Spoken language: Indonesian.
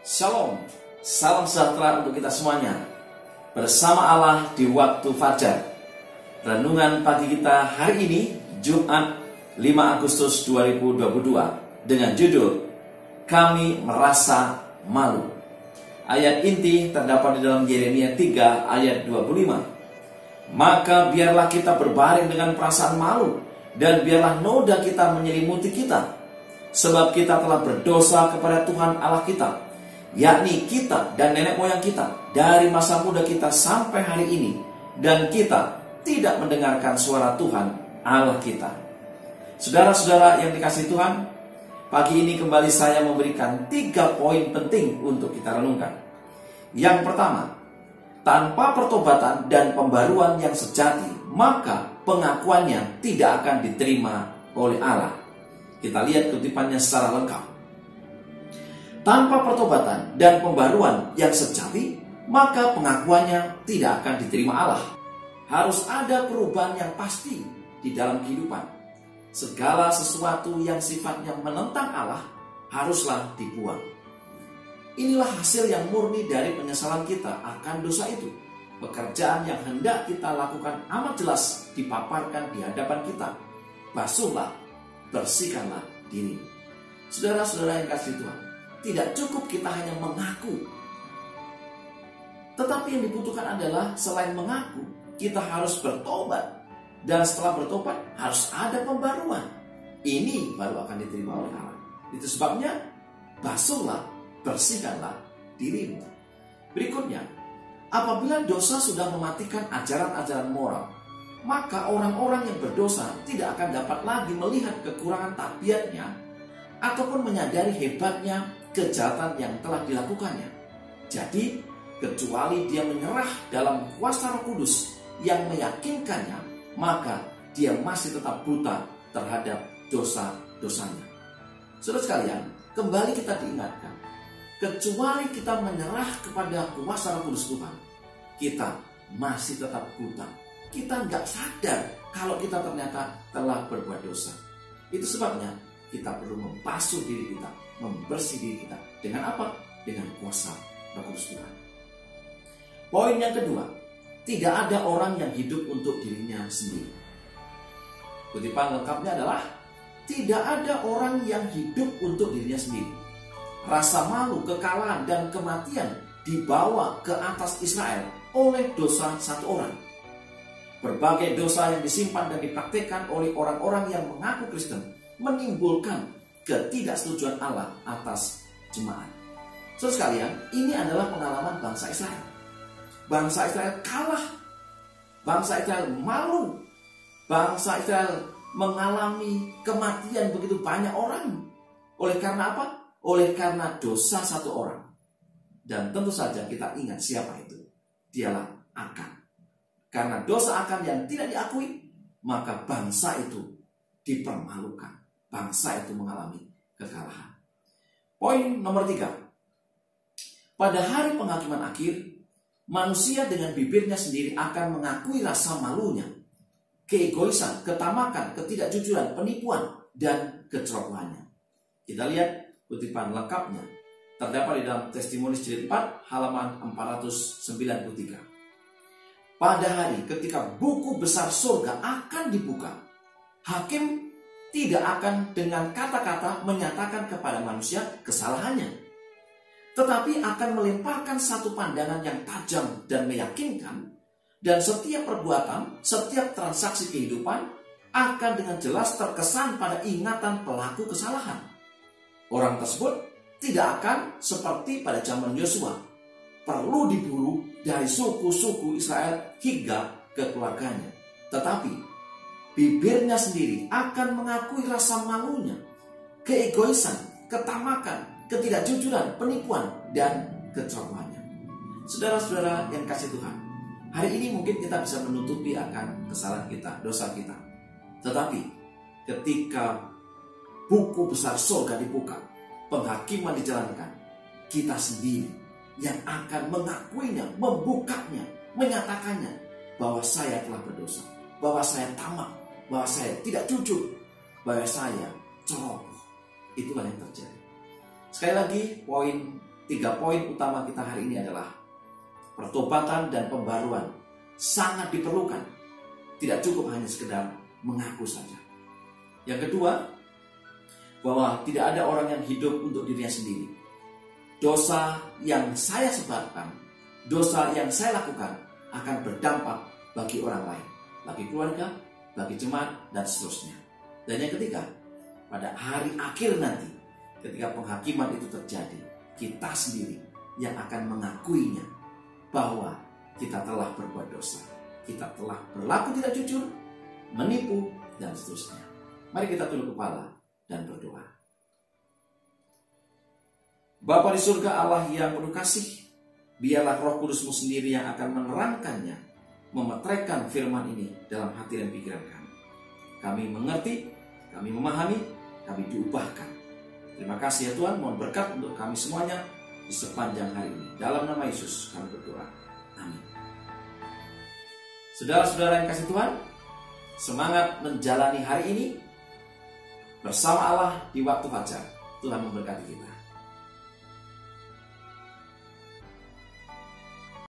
Shalom, salam sejahtera untuk kita semuanya. Bersama Allah di waktu fajar. Renungan pagi kita hari ini, Jumat 5 Agustus 2022, dengan judul Kami Merasa Malu. Ayat inti terdapat di dalam Yeremia 3 ayat 25. Maka biarlah kita berbaring dengan perasaan malu, dan biarlah noda kita menyelimuti kita, sebab kita telah berdosa kepada Tuhan Allah kita, yakni kita dan nenek moyang kita dari masa muda kita sampai hari ini, dan kita tidak mendengarkan suara Tuhan Allah kita. Saudara-saudara yang dikasihi Tuhan, pagi ini kembali saya memberikan 3 poin penting untuk kita renungkan. Yang pertama, tanpa pertobatan dan pembaruan yang sejati, maka pengakuannya tidak akan diterima oleh Allah. Kita lihat kutipannya secara lengkap. Tanpa pertobatan dan pembaruan yang sejati, maka pengakuannya tidak akan diterima Allah. Harus ada perubahan yang pasti di dalam kehidupan. Segala sesuatu yang sifatnya menentang Allah haruslah dibuang. Inilah hasil yang murni dari penyesalan kita akan dosa itu. Pekerjaan yang hendak kita lakukan amat jelas dipaparkan di hadapan kita. Basuhlah, bersihkanlah diri. Saudara-saudara yang kasih Tuhan, tidak cukup kita hanya mengaku. Tetapi yang dibutuhkan adalah selain mengaku, kita harus bertobat. Dan setelah bertobat harus ada pembaruan. Ini baru akan diterima oleh Allah. Itu sebabnya basuhlah, bersihkanlah dirimu. Berikutnya, apabila dosa sudah mematikan ajaran-ajaran moral, maka orang-orang yang berdosa tidak akan dapat lagi melihat kekurangan tabiatnya ataupun menyadari hebatnya kejahatan yang telah dilakukannya. Jadi, kecuali dia menyerah dalam kuasa Roh Kudus yang meyakinkannya, maka dia masih tetap buta terhadap dosa-dosanya. Saudara sekalian, kembali kita diingatkan, kecuali kita menyerah kepada kuasa Roh Kudus Tuhan, kita masih tetap buta. Kita nggak sadar kalau kita ternyata telah berbuat dosa. Itu sebabnya kita perlu membasuh diri kita, membersih diri kita. Dengan apa? Dengan kuasa Roh Kudus Tuhan. Poin yang kedua, tidak ada orang yang hidup untuk dirinya sendiri. Kutipan lengkapnya adalah, tidak ada orang yang hidup untuk dirinya sendiri. Rasa malu, kekalahan, dan kematian dibawa ke atas Israel oleh dosa satu orang. Berbagai dosa yang disimpan dan dipraktikkan oleh orang-orang yang mengaku Kristen menimbulkan ketidaksetujuan Allah atas jemaat. Saudara sekalian, ini adalah pengalaman bangsa Israel. Bangsa Israel kalah. Bangsa Israel malu. Bangsa Israel mengalami kematian begitu banyak orang. Oleh karena apa? Oleh karena dosa satu orang. Dan tentu saja kita ingat siapa itu. Dialah Akan. Karena dosa Akan yang tidak diakui, maka bangsa itu dipermalukan. Bangsa itu mengalami kekalahan. Poin nomor 3. Pada hari penghakiman akhir, manusia dengan bibirnya sendiri akan mengakui rasa malunya, keegoisan, ketamakan, ketidakjujuran, penipuan, dan kecerobohannya. Kita lihat kutipan lengkapnya. Terdapat di dalam Testimonius jilid 4 halaman 493. Pada hari ketika buku besar surga akan dibuka, hakim tidak akan dengan kata-kata menyatakan kepada manusia kesalahannya, tetapi akan melemparkan satu pandangan yang tajam dan meyakinkan, dan setiap perbuatan, setiap transaksi kehidupan akan dengan jelas terkesan pada ingatan pelaku kesalahan. Orang tersebut tidak akan seperti pada zaman Yosua, perlu diburu dari suku-suku Israel hingga ke keluarganya. Tetapi bibirnya sendiri akan mengakui rasa malunya, keegoisan, ketamakan, ketidakjujuran, penipuan, dan kecerobohannya. Saudara-saudara yang kasih Tuhan, hari ini mungkin kita bisa menutupi akan kesalahan kita, dosa kita. Tetapi ketika buku besar surga dibuka, penghakiman dijalankan, kita sendiri yang akan mengakuinya, membukanya, menyatakannya bahwa saya telah berdosa, bahwa saya tamak, bahwa saya tidak jujur, bahwa saya ceroboh. Itulah yang terjadi. Sekali lagi, poin 3 poin utama kita hari ini adalah pertobatan dan pembaruan sangat diperlukan. Tidak cukup hanya sekedar mengaku saja. Yang kedua, bahwa tidak ada orang yang hidup untuk dirinya sendiri. Dosa yang saya sebabkan, dosa yang saya lakukan akan berdampak bagi orang lain, bagi keluarga, bagi jemaat, dan seterusnya. Dan yang ketiga, pada hari akhir nanti, ketika penghakiman itu terjadi, kita sendiri yang akan mengakuinya bahwa kita telah berbuat dosa, kita telah berlaku tidak jujur, menipu, dan seterusnya. Mari kita tunduk kepala dan berdoa. Bapa di surga, Allah yang penuh kasih, biarlah Roh Kudus-Mu sendiri yang akan menerangkannya, memetraikan firman ini dalam hati dan pikiran kami. Kami mengerti, kami memahami, kami diubahkan. Terima kasih ya Tuhan, mohon berkat untuk kami semuanya di sepanjang hari ini. Dalam nama Yesus kami berdoa. Amin. Saudara-saudara yang kasih Tuhan, semangat menjalani hari ini bersama Allah di waktu fajar. Tuhan memberkati kita.